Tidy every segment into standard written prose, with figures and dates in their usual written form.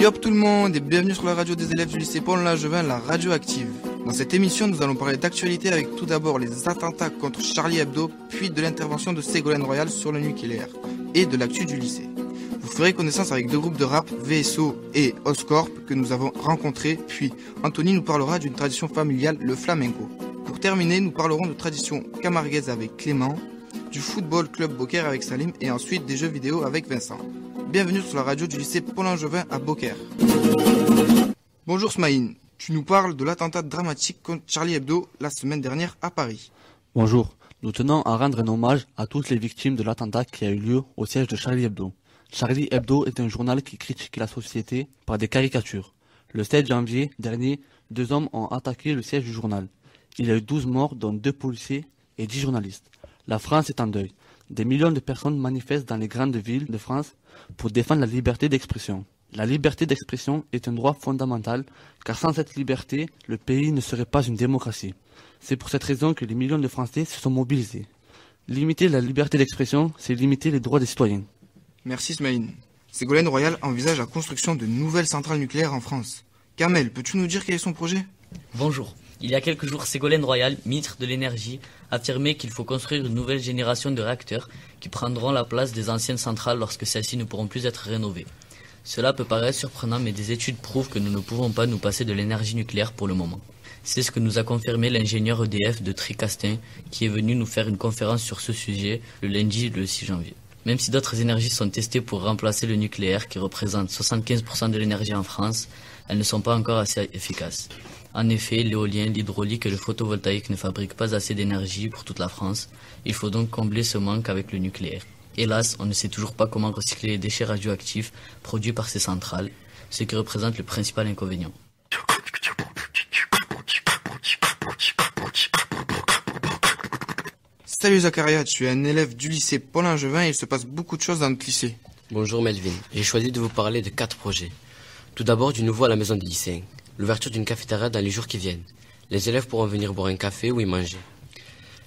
Yop tout le monde et bienvenue sur la radio des élèves du lycée Paul Langevin, la radio active. Dans cette émission, nous allons parler d'actualité avec tout d'abord les attentats contre Charlie Hebdo, puis de l'intervention de Ségolène Royal sur le nucléaire et de l'actu du lycée. Vous ferez connaissance avec deux groupes de rap, VSO et Oscorp, que nous avons rencontrés, puis Anthony nous parlera d'une tradition familiale, le flamenco. Pour terminer, nous parlerons de tradition camarguaise avec Clément, du football club Beaucaire avec Salim et ensuite des jeux vidéo avec Vincent. Bienvenue sur la radio du lycée Paul Langevin à Beaucaire. Bonjour Smaïn, tu nous parles de l'attentat dramatique contre Charlie Hebdo la semaine dernière à Paris. Bonjour, nous tenons à rendre un hommage à toutes les victimes de l'attentat qui a eu lieu au siège de Charlie Hebdo. Charlie Hebdo est un journal qui critique la société par des caricatures. Le 7 janvier dernier, 2 hommes ont attaqué le siège du journal. Il y a eu 12 morts, dont 2 policiers et 10 journalistes. La France est en deuil. Des millions de personnes manifestent dans les grandes villes de France pour défendre la liberté d'expression. La liberté d'expression est un droit fondamental, car sans cette liberté, le pays ne serait pas une démocratie. C'est pour cette raison que les millions de Français se sont mobilisés. Limiter la liberté d'expression, c'est limiter les droits des citoyens. Merci Smaïn. Ségolène Royal envisage la construction de nouvelles centrales nucléaires en France. Kamel, peux-tu nous dire quel est son projet ? Bonjour. Il y a quelques jours, Ségolène Royal, ministre de l'Énergie, affirmait qu'il faut construire une nouvelle génération de réacteurs qui prendront la place des anciennes centrales lorsque celles-ci ne pourront plus être rénovées. Cela peut paraître surprenant, mais des études prouvent que nous ne pouvons pas nous passer de l'énergie nucléaire pour le moment. C'est ce que nous a confirmé l'ingénieur EDF de Tricastin, qui est venu nous faire une conférence sur ce sujet le lundi, le 6 janvier. Même si d'autres énergies sont testées pour remplacer le nucléaire, qui représente 75% de l'énergie en France, elles ne sont pas encore assez efficaces. En effet, l'éolien, l'hydraulique et le photovoltaïque ne fabriquent pas assez d'énergie pour toute la France. Il faut donc combler ce manque avec le nucléaire. Hélas, on ne sait toujours pas comment recycler les déchets radioactifs produits par ces centrales, ce qui représente le principal inconvénient. Salut Zacharia, tu es un élève du lycée Paul Langevin et il se passe beaucoup de choses dans notre lycée. Bonjour Melvin, j'ai choisi de vous parler de 4 projets. Tout d'abord du nouveau à la maison des lycéens, l'ouverture d'une cafétéria dans les jours qui viennent. Les élèves pourront venir boire un café ou y manger.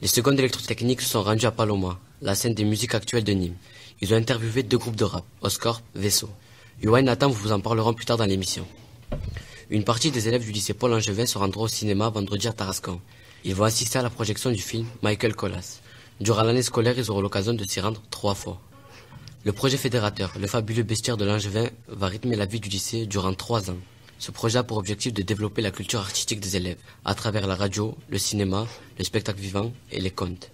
Les secondes électrotechniques se sont rendues à Paloma, la scène des musiques actuelles de Nîmes. Ils ont interviewé 2 groupes de rap, Oscorp, VSO. Yoann et Nathan vous en parleront plus tard dans l'émission. Une partie des élèves du lycée Paul Langevin se rendront au cinéma vendredi à Tarascon. Ils vont assister à la projection du film Michael Colas. Durant l'année scolaire, ils auront l'occasion de s'y rendre 3 fois. Le projet fédérateur, le fabuleux bestiaire de Langevin, va rythmer la vie du lycée durant 3 ans. Ce projet a pour objectif de développer la culture artistique des élèves, à travers la radio, le cinéma, le spectacle vivant et les contes.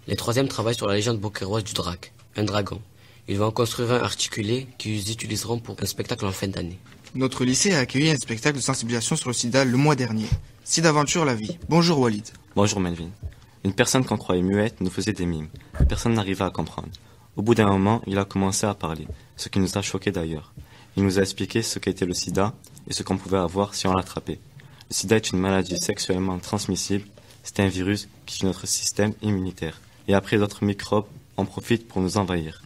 Les 3e travaillent sur la légende beaucairoise du drac, un dragon. Ils vont en construire un articulé qu'ils utiliseront pour un spectacle en fin d'année. Notre lycée a accueilli un spectacle de sensibilisation sur le sida le mois dernier. Sidaventure la vie. Bonjour Walid. Bonjour Melvin. Une personne qu'on croyait muette nous faisait des mimes. Personne n'arrivait à comprendre. Au bout d'un moment, il a commencé à parler, ce qui nous a choqués d'ailleurs. Il nous a expliqué ce qu'était le sida et ce qu'on pouvait avoir si on l'attrapait. Le sida est une maladie sexuellement transmissible. C'est un virus qui tue notre système immunitaire. Et après d'autres microbes en profitent pour nous envahir.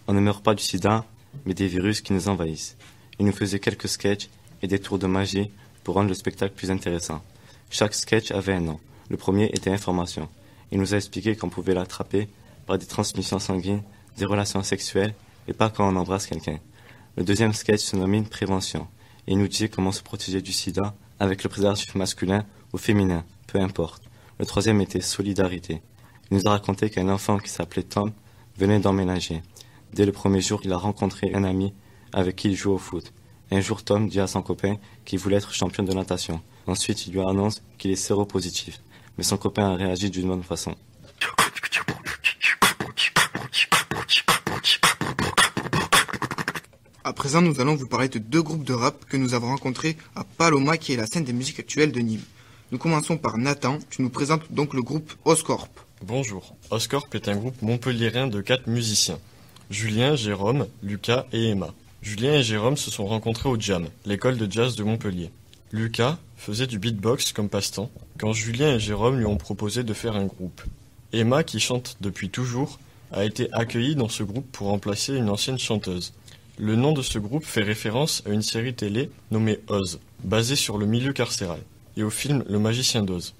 On ne meurt pas du sida, mais des virus qui nous envahissent. Il nous faisait quelques sketchs et des tours de magie pour rendre le spectacle plus intéressant. Chaque sketch avait un nom. Le premier était information. Il nous a expliqué qu'on pouvait l'attraper par des transmissions sanguines, des relations sexuelles et pas quand on embrasse quelqu'un. Le deuxième sketch se nommait prévention. Et il nous disait comment se protéger du sida avec le préservatif masculin ou féminin, peu importe. Le troisième était solidarité. Il nous a raconté qu'un enfant qui s'appelait Tom venait d'emménager. Dès le premier jour, il a rencontré un ami avec qui il joue au foot. Un jour, Tom dit à son copain qu'il voulait être champion de natation. Ensuite, il lui annonce qu'il est séropositif. Mais son copain a réagi d'une bonne façon. À présent, nous allons vous parler de 2 groupes de rap que nous avons rencontrés à Paloma, qui est la scène des musiques actuelles de Nîmes. Nous commençons par Nathan. Tu nous présentes donc le groupe Oscorp. Bonjour. Oscorp est un groupe montpelliérain de 4 musiciens. Julien, Jérôme, Lucas et Emma. Julien et Jérôme se sont rencontrés au Jam, l'école de jazz de Montpellier. Lucas faisait du beatbox comme passe-temps quand Julien et Jérôme lui ont proposé de faire un groupe. Emma, qui chante depuis toujours, a été accueillie dans ce groupe pour remplacer une ancienne chanteuse. Le nom de ce groupe fait référence à une série télé nommée Oz, basée sur le milieu carcéral, et au film Le Magicien d'Oz.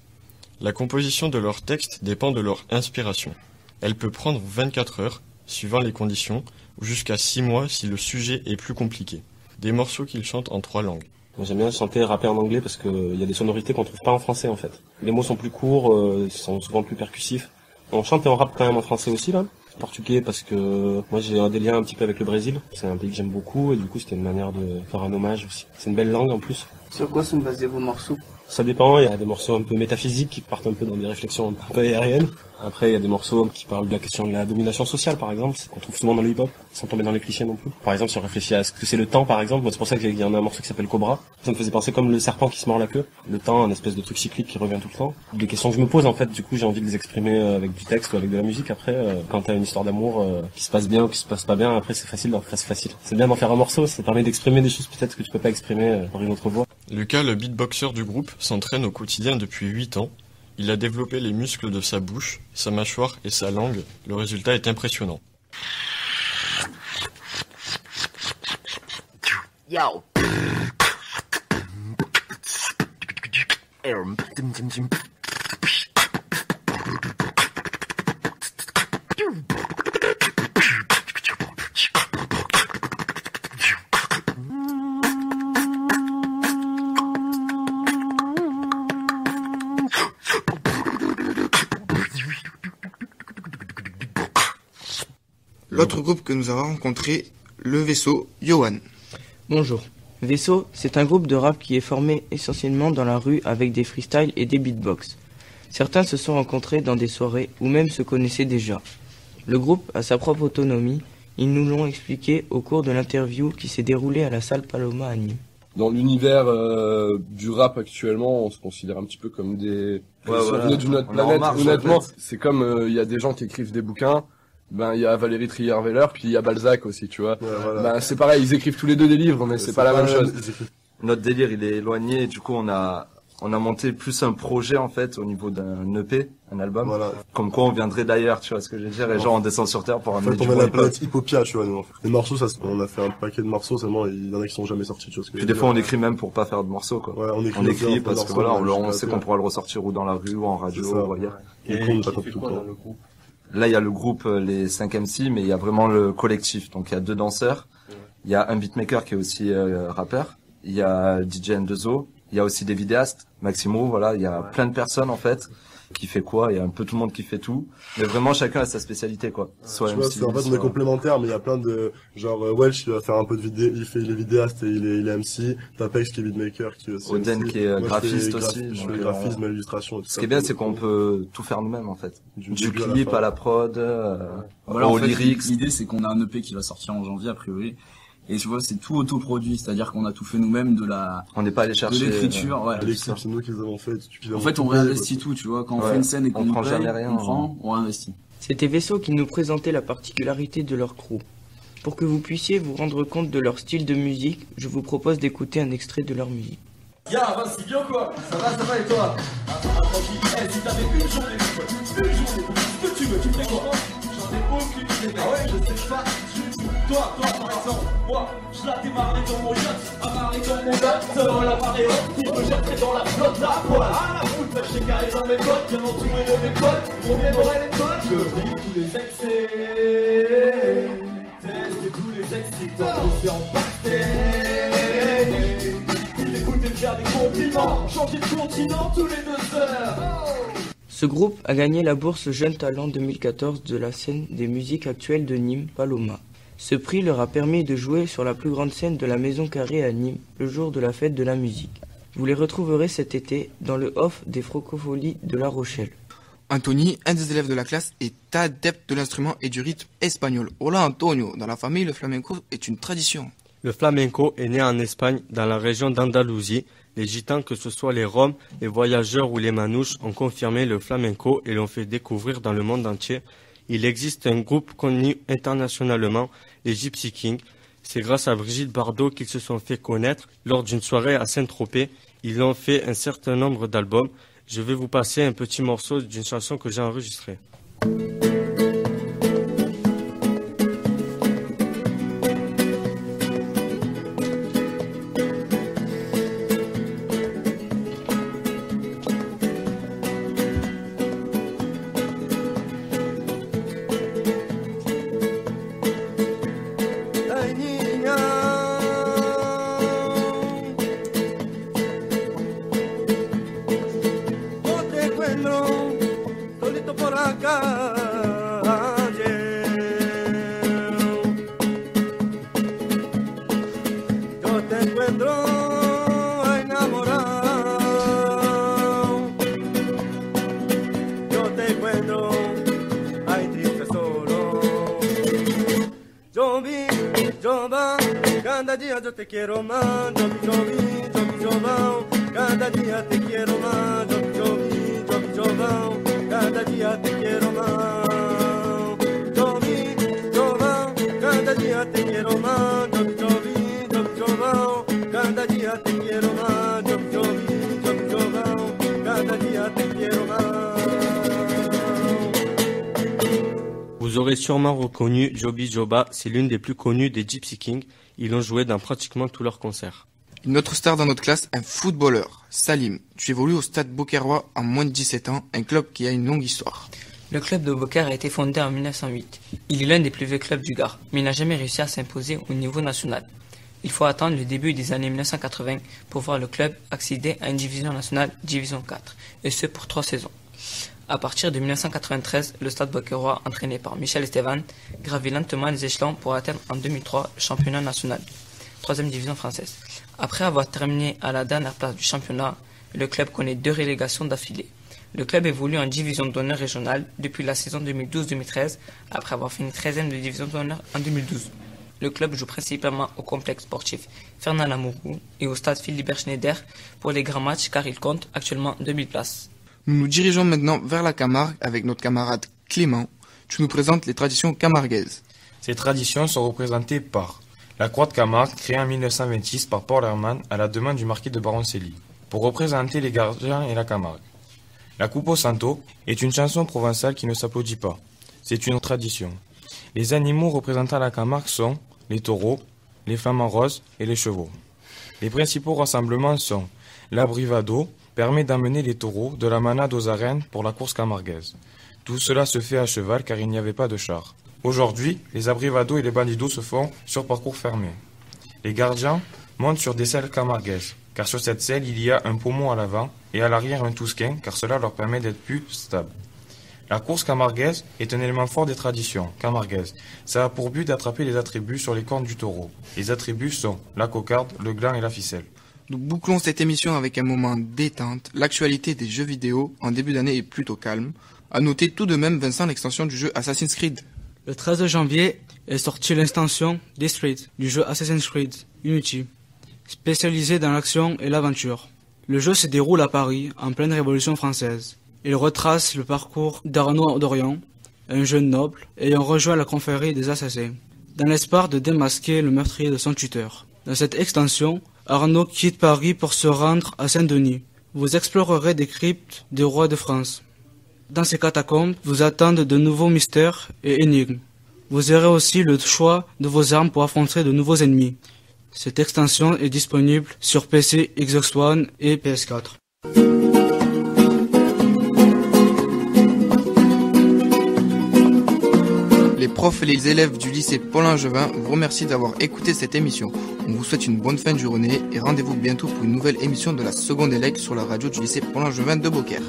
La composition de leurs textes dépend de leur inspiration. Elle peut prendre 24 heures, suivant les conditions, ou jusqu'à 6 mois si le sujet est plus compliqué. des morceaux qu'ils chantent en 3 langues. Moi, j'aime bien chanter, rapper en anglais parce qu'il y a des sonorités qu'on trouve pas en français en fait. Les mots sont plus courts, ils sont souvent plus percussifs. On chante et on rappe quand même en français aussi là. Portugais parce que moi j'ai des liens un petit peu avec le Brésil. C'est un pays que j'aime beaucoup et du coup c'était une manière de faire un hommage aussi. C'est une belle langue en plus. Sur quoi sont basés vos morceaux? Ça dépend, il y a des morceaux un peu métaphysiques qui partent un peu dans des réflexions un peu aériennes. Après, il y a des morceaux qui parlent de la question de la domination sociale, par exemple, c'est qu'on trouve souvent dans le hip-hop, sans tomber dans les clichés non plus. Par exemple, si on réfléchit à ce que c'est le temps, par exemple, moi, c'est pour ça qu'il y en a un morceau qui s'appelle Cobra. Ça me faisait penser comme le serpent qui se mord la queue. Le temps, un espèce de truc cyclique qui revient tout le temps. Des questions que je me pose, en fait, du coup, j'ai envie de les exprimer avec du texte ou avec de la musique. Après, quand t'as une histoire d'amour qui se passe bien ou qui se passe pas bien, après, c'est facile d'en faire, c'est facile. C'est bien d'en faire un morceau, ça permet d'exprimer des choses peut-être que tu peux pas exprimer par une autre voix. Lucas, le beatboxer du groupe, s'entraîne au quotidien depuis 8 ans. Il a développé les muscles de sa bouche, sa mâchoire et sa langue. Le résultat est impressionnant. Yo. L'autre groupe que nous avons rencontré, le Vaisseau, Yohan. Bonjour. Vaisseau, c'est un groupe de rap qui est formé essentiellement dans la rue avec des freestyles et des beatbox. Certains se sont rencontrés dans des soirées ou même se connaissaient déjà. Le groupe a sa propre autonomie, ils nous l'ont expliqué au cours de l'interview qui s'est déroulée à la salle Paloma à Nîmes. Dans l'univers du rap actuellement, on se considère un petit peu comme des venus d'une autre planète. Honnêtement, en fait, c'est comme il y a des gens qui écrivent des bouquins. Ben il y a Valérie Trierweiler, puis il y a Balzac aussi, tu vois. Ouais, voilà. Ben c'est pareil, ils écrivent tous les deux des livres, mais c'est pas la même chose. Notre délire, il est éloigné, et du coup on a monté plus un projet en fait au niveau d'un EP, un album. Voilà. Comme quoi on viendrait d'ailleurs, tu vois ce que je veux dire, et genre on descend sur terre pour amener du bon hip-hop. On a la planète Hippopia, tu vois, nous. Les morceaux, on a fait un paquet de morceaux, seulement il y en a qui sont jamais sortis, tu vois ce que puis des fois on écrit même pour pas faire de morceaux, quoi. Ouais, on écrit parce que voilà, on sait qu'on pourra le ressortir ou dans la rue ou en radio, ou ailleurs. Et on t'attend tout le temps. Là, il y a le groupe les 5 MC, mais il y a vraiment le collectif. Donc, il y a 2 danseurs. Il y a un beatmaker qui est aussi rappeur. Il y a DJ N2O. Il y a aussi des vidéastes. Maximo, voilà. Il y a plein de personnes, en fait, qui fait quoi. Il y a un peu tout le monde qui fait tout. Mais vraiment, chacun a sa spécialité, quoi. Soit MC, en fait, on est complémentaires, mais il y a plein de, genre, Welch, il va faire un peu de vidéo, il est vidéaste et il est MC. Tapex qui est beatmaker, qui est aussi Oden qui est graphiste aussi. Je fais graphisme, illustration et tout ça. Ce qui est bien, c'est qu'on peut tout faire nous-mêmes, en fait. Du clip à la prod, voilà, aux en fait, lyrics. L'idée, c'est qu'on a un EP qui va sortir en janvier, a priori. Et tu vois, c'est tout autoproduit, c'est-à-dire qu'on a tout fait nous-mêmes on n'est pas allé chercher. De l'écriture, ouais. Les clips, c'est nous qui les avons fait. En fait, on réinvestit tout, tu vois. Quand on fait une scène et qu'on nous paye, rien, on prend, on réinvestit. C'était Vaisseau qui nous présentait la particularité de leur crew. Pour que vous puissiez vous rendre compte de leur style de musique, je vous propose d'écouter un extrait de leur musique. Ya, c'est bien quoi? Ça va et toi? Tranquille, si t'avais une journée, ce que tu veux, tu fais quoi? J'en ai aucune idée. Ah ouais, je sais pas du tout. Toi, par exemple, moi, je la démarrais dans mon yacht, amarré dans mon yacht, devant la marée haute, il me jetterait dans la flotte, la poêle. Ah la foule, j'ai carré dans mes potes, bien entouré de mes potes, on vient dans l'école, je vis tous les excès, teste tous les excitants, on fait en pâté. Il écoute et faire des compliments, changer de continent tous les 2 heures. Ce groupe a gagné la bourse Jeune Talent 2014 de la scène des musiques actuelles de Nîmes, Paloma. Ce prix leur a permis de jouer sur la plus grande scène de la Maison Carrée à Nîmes, le jour de la fête de la musique. Vous les retrouverez cet été dans le off des Francofolies de La Rochelle. Anthony, un des élèves de la classe, est adepte de l'instrument et du rythme espagnol. Hola Antonio, dans la famille, le flamenco est une tradition. Le flamenco est né en Espagne, dans la région d'Andalousie. Les gitans, que ce soit les Roms, les voyageurs ou les manouches, ont confirmé le flamenco et l'ont fait découvrir dans le monde entier. Il existe un groupe connu internationalement, les Gypsy Kings. C'est grâce à Brigitte Bardot qu'ils se sont fait connaître lors d'une soirée à Saint-Tropez. Ils ont fait un certain nombre d'albums. Je vais vous passer un petit morceau d'une chanson que j'ai enregistrée. te encuentro, ay triste solo. Jovi, Jova, cada día yo te quiero más, Jovi, Jova, cada día te quiero más, Jovi, Jova, cada día te quiero más. Jovi, Jova, cada día te quiero más, Jovi, Jova, cada día te quiero más, Jovi, Jova, cada día te quiero más. Vous aurez sûrement reconnu Joby Joba, c'est l'une des plus connues des Gypsy Kings. Ils l'ont joué dans pratiquement tous leurs concerts. Une autre star dans notre classe, un footballeur, Salim. Tu évolues au Stade Beaucairois en moins de 17 ans, un club qui a une longue histoire. Le club de Beaucaire a été fondé en 1908. Il est l'un des plus vieux clubs du Gard, mais il n'a jamais réussi à s'imposer au niveau national. Il faut attendre le début des années 1980 pour voir le club accéder à une division nationale, division 4, et ce pour 3 saisons. À partir de 1993, le Stade Beaucairois, entraîné par Michel Estevan, gravit lentement les échelons pour atteindre en 2003 le championnat national, 3e division française. Après avoir terminé à la dernière place du championnat, le club connaît 2 relégations d'affilée. Le club évolue en division d'honneur régionale depuis la saison 2012-2013, après avoir fini 13e de division d'honneur en 2012. Le club joue principalement au complexe sportif Fernand Lamourou et au stade Philibert Schneider pour les grands matchs car il compte actuellement 2000 places. Nous nous dirigeons maintenant vers la Camargue avec notre camarade Clément. Tu nous présentes les traditions camarguaises. Ces traditions sont représentées par la Croix de Camargue, créée en 1926 par Paul Herman à la demande du marquis de Baroncelli, pour représenter les gardiens et la Camargue. La Coupe au Santo est une chanson provençale qui ne s'applaudit pas. C'est une tradition. Les animaux représentant la Camargue sont les taureaux, les flamants roses et les chevaux. Les principaux rassemblements sont l'abrivado, permet d'amener les taureaux de la manade aux arènes pour la course camarguaise. Tout cela se fait à cheval car il n'y avait pas de char. Aujourd'hui, les abrivados et les bandidos se font sur parcours fermé. Les gardiens montent sur des selles camarguaises, car sur cette selle il y a un pommeau à l'avant et à l'arrière un tousquin, car cela leur permet d'être plus stables. La course camarguaise est un élément fort des traditions camarguaises. Ça a pour but d'attraper les attributs sur les cornes du taureau. Les attributs sont la cocarde, le gland et la ficelle. Nous bouclons cette émission avec un moment détente. L'actualité des jeux vidéo en début d'année est plutôt calme. À noter tout de même, Vincent, l'extension du jeu Assassin's Creed. Le 13 janvier est sortie l'extension District du jeu Assassin's Creed Unity, spécialisé dans l'action et l'aventure. Le jeu se déroule à Paris, en pleine Révolution française. Il retrace le parcours d'Arnaud d'Orient, un jeune noble ayant rejoint la confrérie des assassins, dans l'espoir de démasquer le meurtrier de son tuteur. Dans cette extension, Arnaud quitte Paris pour se rendre à Saint-Denis. Vous explorerez des cryptes des rois de France. Dans ces catacombes, vous attendent de nouveaux mystères et énigmes. Vous aurez aussi le choix de vos armes pour affronter de nouveaux ennemis. Cette extension est disponible sur PC, Xbox One et PS4. Les profs et les élèves du lycée Paul-Langevin vous remercient d'avoir écouté cette émission. On vous souhaite une bonne fin de journée et rendez-vous bientôt pour une nouvelle émission de la seconde élec sur la radio du lycée Paul-Langevin de Beaucaire.